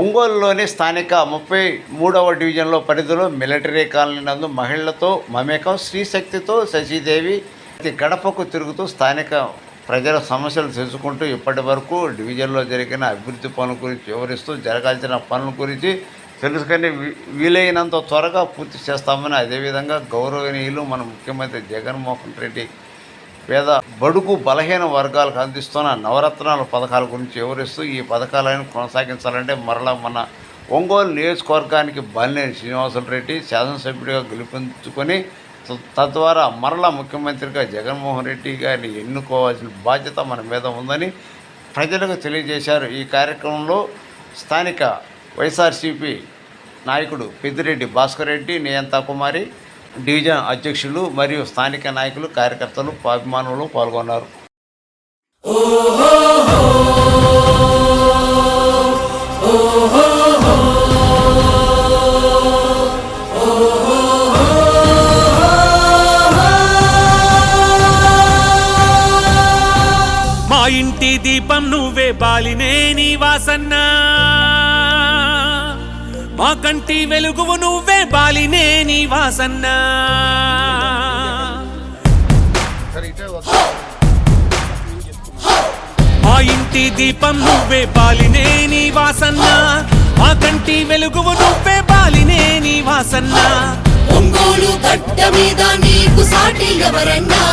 ఒంగోలులోని స్థానిక 33వ డివిజన్లో పరిధిలో మిలిటరీ కాలనీ నందు మహిళలతో మమేకం శ్రీశక్తితో శశిదేవి గడపకు తిరుగుతూ స్థానిక ప్రజల సమస్యలు తెలుసుకుంటూ ఇప్పటి వరకు డివిజన్లో జరిగిన అభివృద్ధి పనుల గురించి వివరిస్తూ జరగాల్సిన పనుల గురించి తెలుసుకొని వీలైనంత త్వరగా పూర్తి చేస్తామని, అదేవిధంగా గౌరవనీయులు మన ముఖ్యమంత్రి జగన్మోహన్ రెడ్డి పేద బడుగు బలహీన వర్గాలకు అందిస్తున్న నవరత్నాల పథకాల గురించి వివరిస్తూ ఈ పథకాలను కొనసాగించాలంటే మరలా మన ఒంగోలు నియోజకవర్గానికి బాలినేని శ్రీనివాసరెడ్డి శాసనసభ్యుడిగా గెలుపొందుకొని తద్వారా మరలా ముఖ్యమంత్రిగా జగన్మోహన్ రెడ్డి గారిని ఎన్నుకోవాల్సిన బాధ్యత మన మీద ఉందని ప్రజలకు తెలియజేశారు. ఈ కార్యక్రమంలో స్థానిక వైఎస్ఆర్సీపీ నాయకుడు పెద్దిరెడ్డి భాస్కర్ రెడ్డి, నియంతా కుమారి, డివిజన్ అధ్యక్షులు మరియు స్థానిక నాయకులు, కార్యకర్తలు, అభిమానులు పాల్గొన్నారు. మా ఇంటి దీపం నువ్వే బాలినేని వాసన్న, మా కంటి వెలుగువు నువ్వే బాలినేని వాసన్న. మా ఇంటి దీపం నువ్వే బాలినేని వాసన్న, మా కంటి వెలుగువు నువ్వే బాలినేని వాసన్న. ఒంగోలు గడ్డ మీద నీకు సాటి ఎవరన్నా,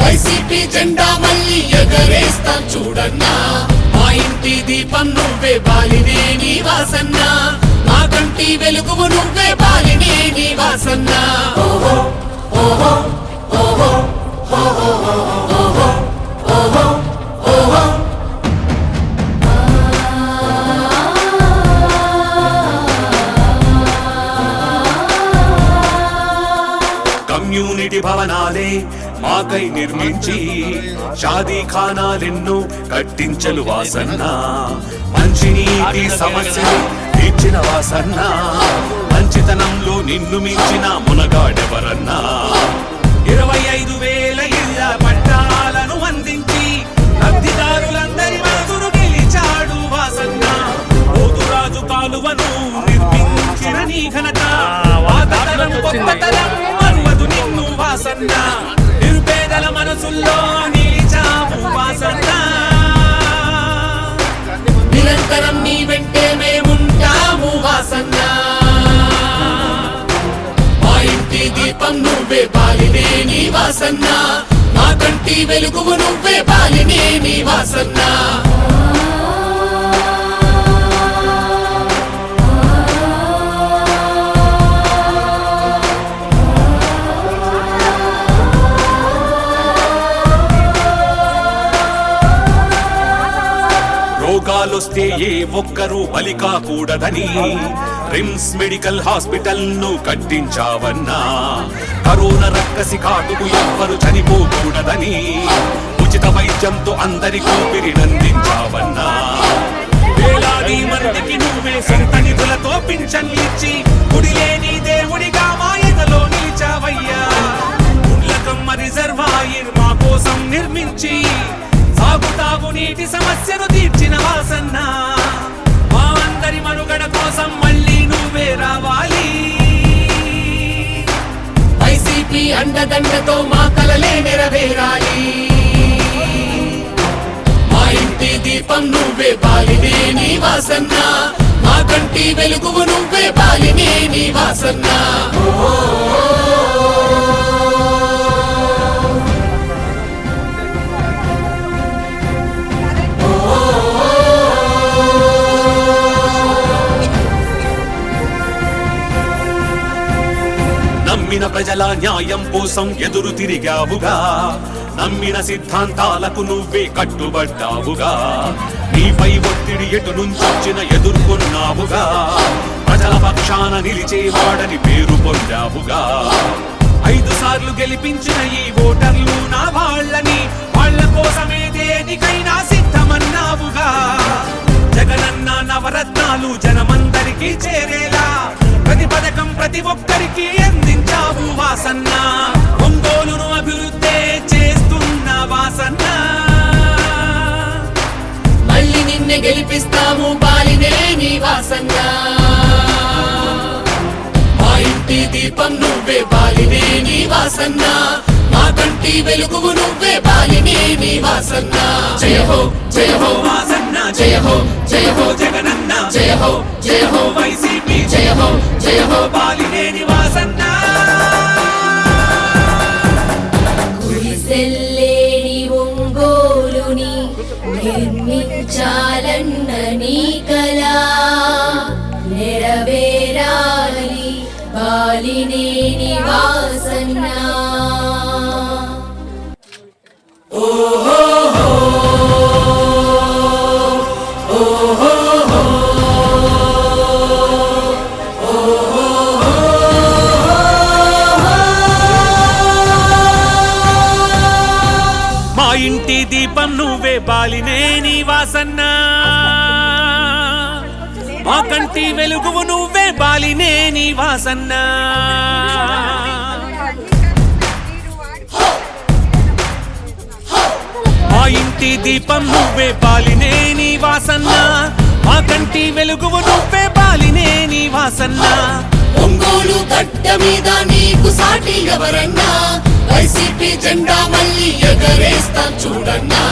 వైసీపీ జెండా మళ్ళీ ఎగరేస్తాం చూడన్నా. మా ఇంటి దీపం నువ్వే బాలినేని వాసన్న, మా కంటి వెలుగువు నువ్వే బాలినేని వాసన్న. కమ్యూనిటీ భవనాలే మాకై నిర్మించి షాదీ ఖానాలెన్నో కట్టించలు వాసన్న. మంచినీటి సమస్యలు తీర్చిన వాసన్న, మంచితనంలో నిన్ను మించిన మునగాడెవరన్నా. 25,000 ఇళ్ల పట్టాలను అందించి లబ్ధిదారులందరి మనసును గెలిచాడు వాసన్న. పోతురాజు కాలువను నిర్మించిన నీ ఘనత పాతతరం కొత్త తరం మరువదు నిన్ను వాసన్న. నిరుపేదల మనసుల్లో నిలిచావు వాసన్న. నిరంతరం నీ వెంటే మేముంటాము వాసన్న. మా ఇంటి దీపం నువ్వే బాలినేని వాసన్న, మా కంటి వెలుగువు నువ్వే బాలినేని వాసన్న. రోగాలొస్తే ఏ ఒక్కరూ బలి కాకూడదని రిమ్స్ మెడికల్ హాస్పిటల్ ను కట్టించావన్నా. కరోనా రక్కసి కాటుకు ఎవ్వరు చనిపోకూడదని ఉచిత వైద్యంతో అందరి ఊపిరినందించావన్నా. వేలాది మందికి నువ్వే సొంత నిధులతో పింఛన్లిచ్చి గుడిలేని దేవుడిగా మా ఎదలో నిలిచావయ్యా. గుండ్లకమ్మ రిజర్వాయర్ మా కోసం నిర్మించి సాగుతాగు నీటి సమస్యను తీర్చిన వాసన్న. మా అందరి మనుగడ కోసం మళ్ళీ నువ్వే రావాలి. వైసీపీ అండదండతో మా కలలే నెరవేరాలి. మా ఇంటి దీపం నువ్వే బాలినేని వాసన్న, మా కంటి వెలుగువు నువ్వే బాలినేని వాసన్న. నమ్మిన ప్రజల న్యాయం కోసం ఎదురు తిరిగావుగా, నమ్మిన సిద్ధాంతాలకు నువ్వే కట్టుబడ్డావుగా. నీపై ఒత్తిడి ఎటు నుంచొచ్చిన ఎదుర్కొన్నావుగా, ప్రజల పక్షాన నిలిచేవాడని పేరు పొందావుగా. 5 సార్లు గెలిపించిన ఈ ఓటర్లు నా వాళ్ళని, వాళ్ళ కోసమే దేనికైనా సిద్ధమన్నావుగా. జగనన్న నవరత్నాలు జనమందరికీ చేరేలా ప్రతి పథకం ప్రతి ఒక్కరికి అందించావు వాసన్న. ఒంగోలును అభివృద్ధి చేస్తున్న వాసన్న. మళ్ళీ నిన్నే గెలిపిస్తాము బాలినేని వాసన్నా మా ఇంటి దీపం నువ్వే బాలినేని వాసన్నా మా కంటి వెలుగువు నువ్వే బాలినేని వాసన్నా జయ హో వాసన్నా జయ హో జగనన్న జయ హో వైసీపీ జయ హో బాలినేని వాసన్నా గుడిసెల్లేని ఒంగోలుని నిర్మించాలన్న నీ కలా నెరవేరాలి బాలినేని వాసన్నా మా ఇంటి దీపం నువ్వే బాలినేని వాసన్నా మా కంటి వెలుగువు నువ్వే బాలినేని వాసన్నా మా ఇంటి దీపం నువ్వే బాలినేని వాసన్నా మా కంటి వెలుగువు నువ్వే బాలినేని వాసన్నా ఒంగోలు గడ్డ మీద నీకు సాటి ఎవరన్నా వైసీపీ జెండా మళ్ళీ ఎగరేస్తాం చూడన్నా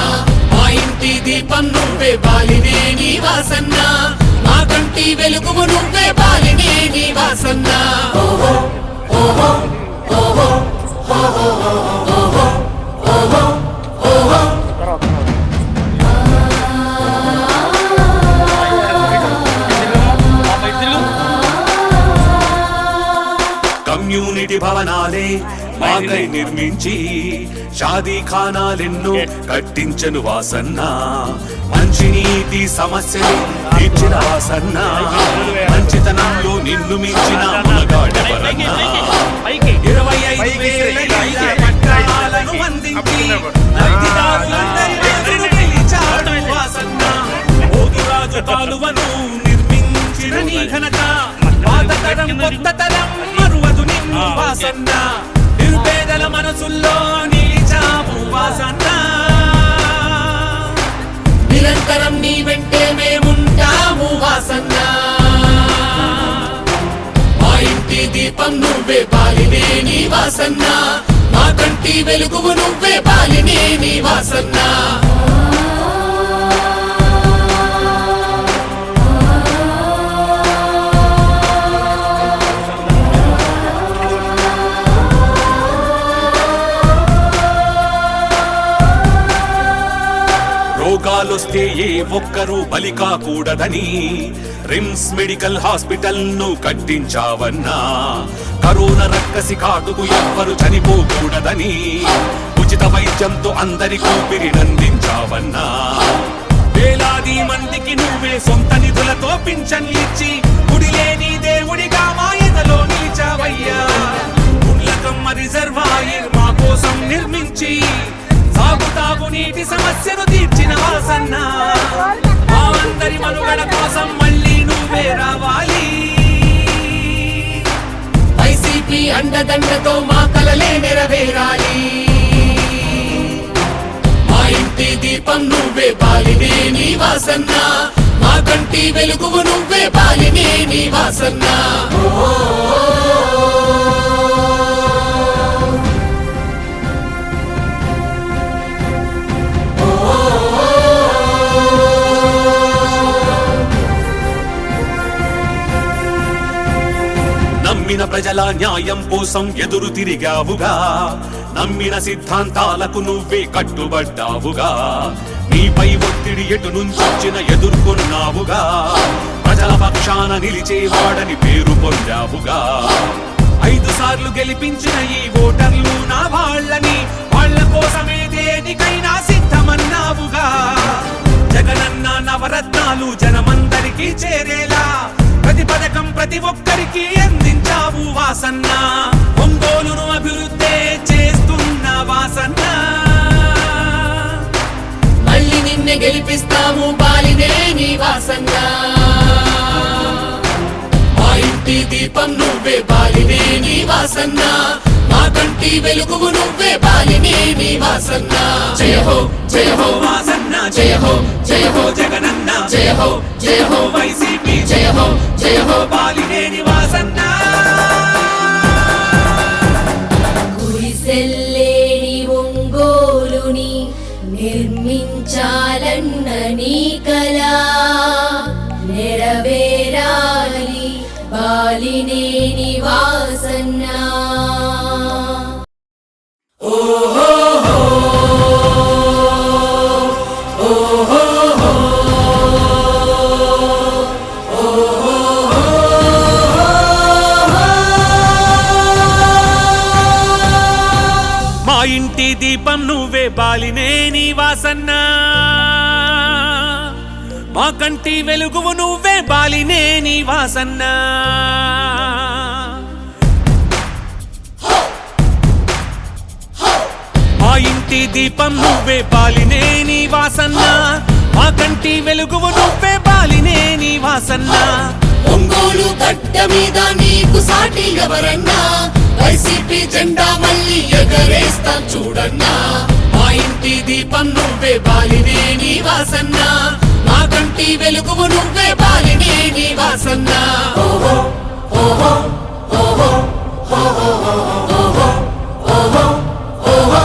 మా ఇంటి దీపం నువ్వే బాలినేని వాసన్నా మా కంటి వెలుగువు నువ్వే బాలినేని వాసన్నా కమ్యూనిటీ భవనాలే మాకై నిర్మించి షాదీ ఖానాలెన్నో కట్టించను వాసన్నా మంచినీటి సమస్యలు తీర్చిన వాసన్నా మంచితనంలో నిన్ను మించిన మనగాడెవరన్నా 25,000 పట్టాలను అందించి లబ్ధిదారులందరి ఎదురు నిలిచాడు వాసన్నా ఓగిరాజు కాలువను నిర్మించిన నీ ఘనత పాత తరం కొత్త తరం మరువదు నిన్ను వాసన్నా నిరుపేదల మనసుల్లో నిలిచావు వాసన్నా నిరంతరం నీ వెంటే మేముంటాము వాసన్నా మా ఇంటి దీపం నువ్వే బాలినేని వాసన్నా మా కంటి వెలుగువు నువ్వే బాలినేని వాసన్నా రోగాలొస్తే ఏ ఒక్కరూ బలి కాకూడదని రిమ్స్ మెడికల్ హాస్పిటల్ ను కట్టించావన్నా కరోనా రక్కసి కాటుకు ఎవ్వరు చనిపోకూడదని ఉచిత వైద్యంతో అందరి ఊపిరినందించావన్నా వేలాది మందికి నువ్వే సొంత నిధులతో పింఛన్లిచ్చి గుడిలేని దేవుడిగా మా ఎదలో నిలిచావయ్యా గుండ్లకమ్మ రిజర్వాయర్ మా కోసం నిర్మించి సాగుతాగు నీటి సమస్యను తీర్చిన వాసన్నా మా అందరి మనుగడ కోసం మళ్ళీ నువ్వే రావాలి వైసీపీ అండదండతో మా కలలే నెరవేరాలి మా ఇంటి దీపం నువ్వే బాలినేని వాసన్నా మా కంటి వెలుగువు నువ్వే బాలినేని వాసన్నా నమ్మిన ప్రజల న్యాయం కోసం ఎదురు తిరిగావుగా నమ్మిన సిద్ధాంతాలకు నువ్వే కట్టుబడ్డావుగా నీపై ఒత్తిడి ఎటు నుంచొచ్చిన ఎదుర్కొన్నావుగా ప్రజల పక్షాన నిలిచేవాడని పేరు పొందావుగా 5 సార్లు గెలిపించిన ఈ ఓటర్లు నా వాళ్ళని వాళ్ళ కోసమే దేనికైనా సిద్ధమన్నావుగా జగనన్న నవరత్నాలు జనమందరికీ చేరేలా ప్రతి పథకం ప్రతి ఒక్కరికి అందించావు వాసన్నా ఒంగోలును అభివృద్ధి చేస్తున్న వాసన్నా మళ్ళీ నిన్నే గెలిపిస్తాము బాలినేని వాసన్నా మా ఇంటి దీపం నువ్వే బాలినేని వాసన్నా మా కంటి కంటి వెలుగువు నువ్వే బాలినేని వాసన్న జయ హో వాసన్న జయ హో జగనన్న జయ హో వైసీపీ జయ హో బాలినేని వాసన్న గుడిసెల్లేని ఒంగోలుని నిర్మించాలన్న నీ కలా నెరవేరాలి బాలినేని వాసన్న. మా ఇంటి దీపం నువ్వే బాలినేని వాసన్న, మా కంటి వెలుగువు నువ్వే బాలినేని వాసన్న. మా ఇంటి దీపం నువ్వే బాలినేని వాసన్న, మా కంటి వెలుగువు నువ్వే బాలినేని వాసన్న. ఒంగోలు గడ్డ మీద నీకు సాటి ఎవరన్నా, వైసీపీ జెండా మళ్ళీ ఎగరేస్తాం చూడన్నా. మా ఇంటి దీపం నువ్వే బాలినేని వాసన్న, మా కంటి వెలుగువు నువ్వే బాలినేని వాసన్న. ఓహో ఓహో ఓహో ఓహో ఓహో ఓహో ఓహో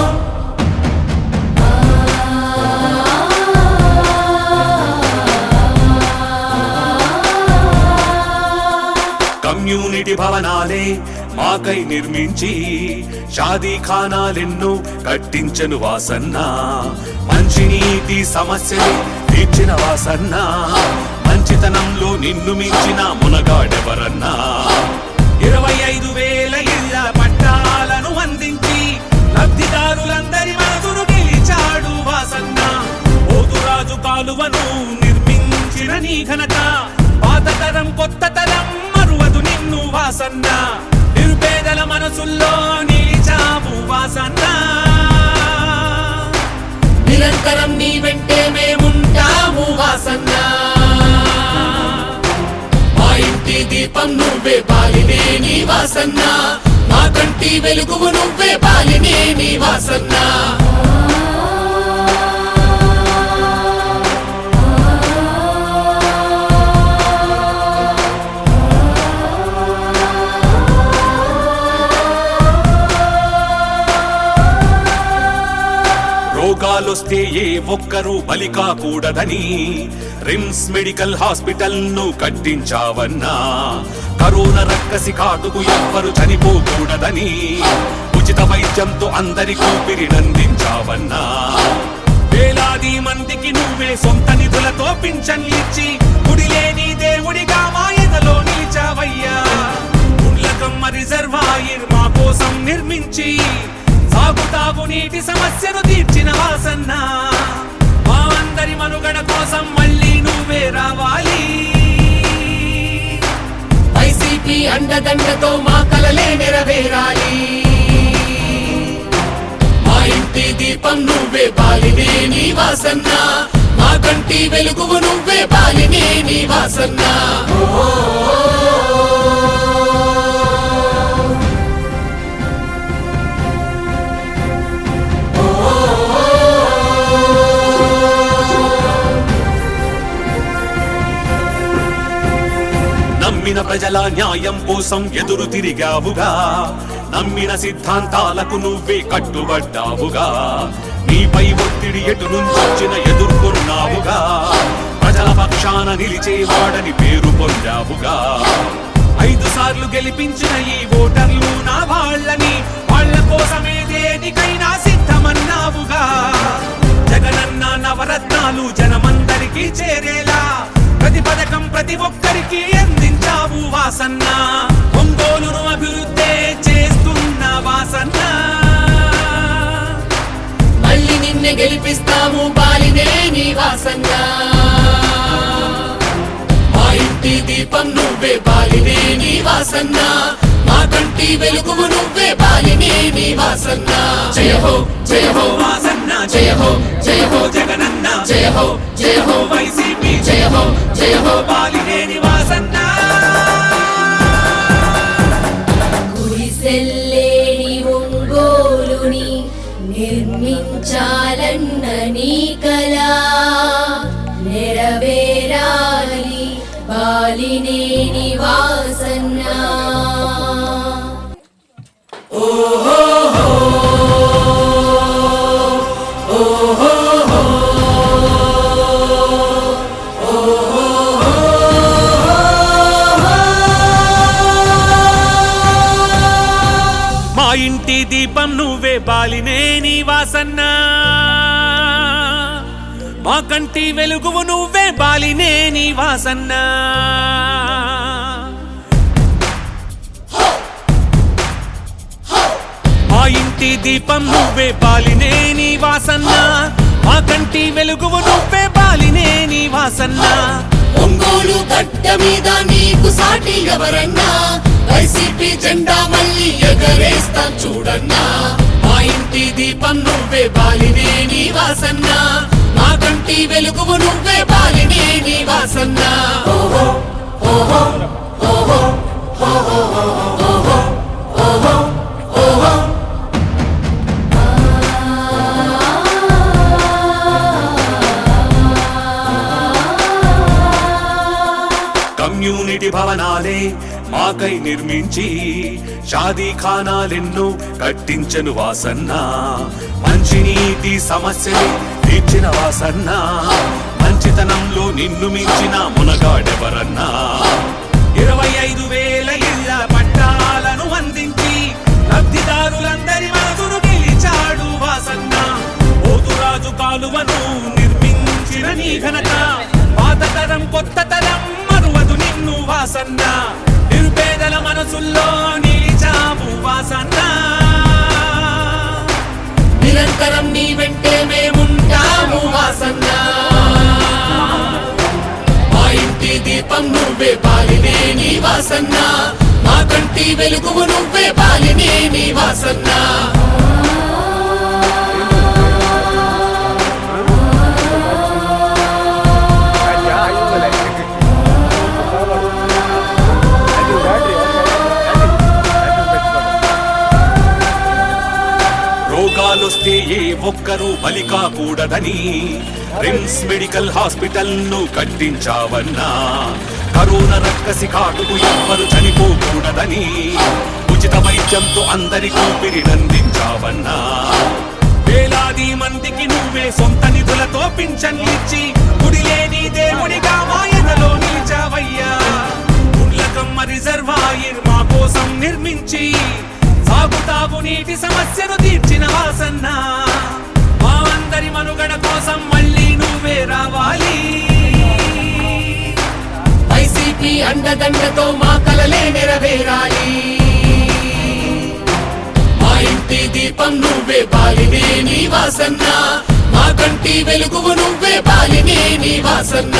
కమ్యూనిటీ భవనాలే మాకై నిర్మించి షాదీ ఖానాలెన్నో కట్టించను వాసన్న. మంచినీటి సమస్యలు తీర్చిన వాసన్న, మంచితనంలో నిన్ను మించిన మునగాడెవరన్నా. 25,000 ఇళ్ల పట్టాలను అందించి లబ్ధిదారులందరి మనసును గెలిచాడు వాసన్న. పోతురాజు కాలువను నిర్మించిన నీ ఘనత, పాత తరం కొత్త తరం మరువదు నిన్ను వాసన్న. నిరుపేదల మనసుల్లో నిలిచావు వాసన్న. నిరంతరం నీ వెంటే మేముంటాము వాసన్న. మా ఇంటి దీపం నువ్వే బాలినేని వాసన్న, మా కంటి వెలుగువు నువ్వే బాలినేని వాసన్న. రోగాలొస్తే ఏ ఒక్కరూ బలి కాకూడదని రిమ్స్ మెడికల్ హాస్పిటల్ ను కట్టించావన్నా. కరోనా రక్కసి కాటుకు ఎవ్వరు చనిపోకూడదని ఉచిత వైద్యంతో అందరి ఊపిరినందించావన్నా. వేలాది మందికి నువ్వే సొంత నిధులతో పింఛన్లిచ్చి గుడిలేని దేవుడిగా మా ఎదలో నిలిచావయ్యా. గుండ్లకమ్మ రిజర్వాయర్ మా కోసం నిర్మించి సాగుతాగు నీటి సమస్యను తీర్చిన వాసన్న. మా అందరి మనుగడ కోసం మళ్ళీ నువ్వే రావాలి. వైసీపీ అండదండతో మా కలలే నెరవేరాలి. మా ఇంటి దీపం నువ్వే బాలినేని వాసన్న, మా కంటి వెలుగువు నువ్వే బాలినేని వాసన్న. నమ్మిన ప్రజల న్యాయం కోసం ఎదురు తిరిగావుగా, నమ్మిన సిద్ధాంతాలకు నువ్వే కట్టుబడ్డావుగా. నీపై ఒత్తిడి ఎటు నుంచొచ్చిన ఎదుర్కొన్నావుగా, ప్రజల పక్షాన నిలిచేవాడని పేరు పొందావుగా. 5 సార్లు గెలిపించిన ఈ ఓటర్లు నా వాళ్ళని, వాళ్ళ కోసమే దేనికైనా సిద్ధమన్నావుగా. జగనన్న నవరత్నాలు జనమందరికీ చేరేలా ప్రతి పథకం ప్రతి ఒక్కరికి అందించావు వాసన్న. ఒంగోలును అభివృద్ధి చేస్తున్న వాసన్న. మళ్ళీ నిన్నే గెలిపిస్తాము బాలినేని వాసన్న. మా ఇంటి దీపం నువ్వే బాలినేని వాసన్న, మా కంటి వెలుగువు నువ్వే బాలినేని వాసన్న. జయ హో వాసన్న, జయ హో జగనన్న, జయ హో వైసీపీ, జయ హో బాలినేని వాసన్న. గుడిసెల్లేని ఒంగోలు నిర్మించాలన్న నీ కల నెరవేరాలి బాలినేని వాసన్న. మా ఇంటి దీపం నువ్వే బాలినేని వాసన్న, మా కంటి వెలుగువు నువ్వే బాలినేని వాసన్న. మా ఇంటి దీపం నువ్వే బాలినేని వాసన్న, మా కంటి వెలుగువు నువ్వే బాలినేని వాసన్న. ఒంగోలు గడ్డ మీద నీకు సాటి ఎవరన్నా, వైసీపీ జెండా మళ్ళీ ఎగరేస్తాం చూడన్నా. మా ఇంటి దీపం నువ్వే బాలినేని వాసన్న, మా కంటి వెలుగువు నువ్వే బాలినేని వాసన్న. ఓహో ఓహో ఓహో ఓహో ఓహో ఓహో ఓహో. కమ్యూనిటీ భవనాలే మాకై నిర్మించి షాదీ ఖానాలెన్నో కట్టించను వాసన్న. మంచినీటి సమస్యని తీర్చిన వాసన్న, మంచితనంలో నిన్ను మించిన మునగాడెవరన్నా. 25,000 ఇళ్ల పట్టాలను అందించి లబ్ధిదారులందరి మనసును గెలిచాడు వాసన్న. పోతురాజు కాలువను నిర్మించిన నీ ఘనత, పాత తరం కొత్త తరం మరువదు నిన్ను వాసన్న. నిరుపేదల మనసుల్లో నిలిచావు వాసన్న. నిరంతరం నీ వెంటే మేముంటాము వాసన్న. మా ఇంటి దీపం నువ్వే బాలినేని వాసన్న, మా కంటి వెలుగువు నువ్వే బాలినేని వాసన్న. రోగాలొస్తే ఏ ఒక్కరూ బలి కాకూడదని రిమ్స్ మెడికల్ హాస్పిటల్ ను కట్టించావన్నా. కరోనా రక్కసి కాటుకు ఎవ్వరు చనిపోకూడదని ఉచిత వైద్యంతో అందరికీ ఊపిరినందించావన్నా. వేలాది మందికి నువ్వే సొంత నిధులతో పింఛన్లిచ్చి గుడి లేని దేవుడిగా మాయనలో నిలిచావయ్యా. గుండ్లకమ్మ రిజర్వాయర్ మా కోసం నిర్మించి సాగుతాగు నీటి సమస్యను తీర్చిన వాసన్న. మా అందరి మనుగడ కోసం మళ్ళీ నువ్వే రావాలి. వైసీపీ అండదండతో మా కలలే నెరవేరాలి. మా ఇంటి దీపం నువ్వే బాలినేని వాసన్న, మా కంటి వెలుగువు నువ్వే బాలినేని వాసన్న.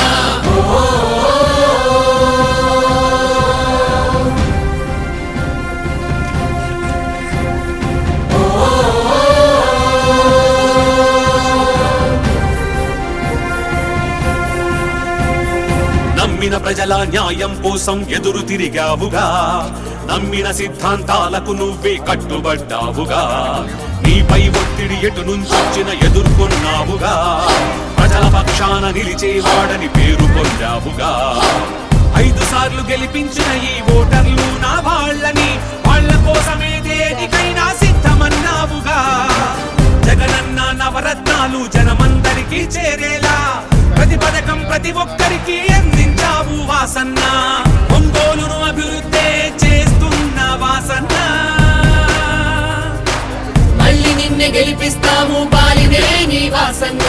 నమ్మిన ప్రజల న్యాయం కోసం ఎదురు తిరిగావుగా, నమ్మిన సిద్ధాంతాలకు నువ్వే కట్టుబడ్డావుగా. నీపై ఒత్తిడి ఎటు నుంచొచ్చిన ఎదుర్కొన్నావుగా, ప్రజల పక్షాన నిలిచేవాడని పేరు పొందావుగా. 5 సార్లు గెలిపించిన ఈ ఓటర్లు నా వాళ్ళని, వాళ్ళ కోసమే దేనికైనా సిద్ధమన్నావుగా. జగనన్న నవరత్నాలు జనమందరికీ చేరేలా ప్రతి పథకం ప్రతి ఒక్కరికి అందించావు వాసన్న. ఒంగోలును అభివృద్ధి చేస్తున్న వాసన్న. మళ్ళీ నిన్నే గెలిపిస్తాము బాలినేని వాసన్న.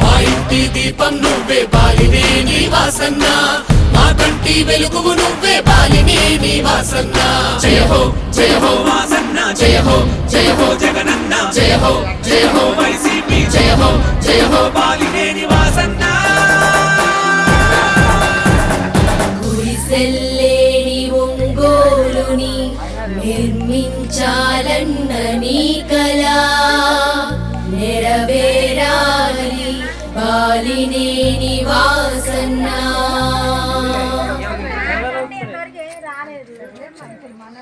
మా ఇంటి దీపం నువ్వే బాలినేని వాసన్న, మా కంటి వెలుగువు నువ్వే బాలినేని వాసన్న. జయ హో జయ హో వాసన్న, జయ హో జయ హో జగనన్న, జయ హో జయ హో వైసీపీ, జయ హో జయ హో బాలినేని వాసన్న. గుడిసెల్లేని ఒంగోలుని నిర్మించాలన్న నీ కల నెరవేరాలి బాలినేని వాసన్న.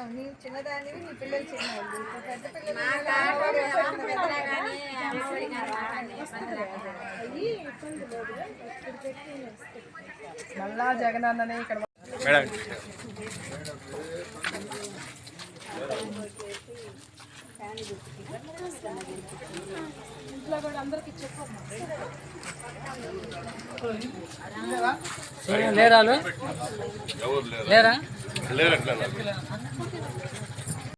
నీ చిన్నదానివి నీ పిల్లలు చిన్నవాళ్ళు ఇప్పుడు పెద్ద పిల్లలు మళ్ళా జగనన్ననే ఇక్కడ ఇంట్లో కూడా అందరికి లేరా లేరా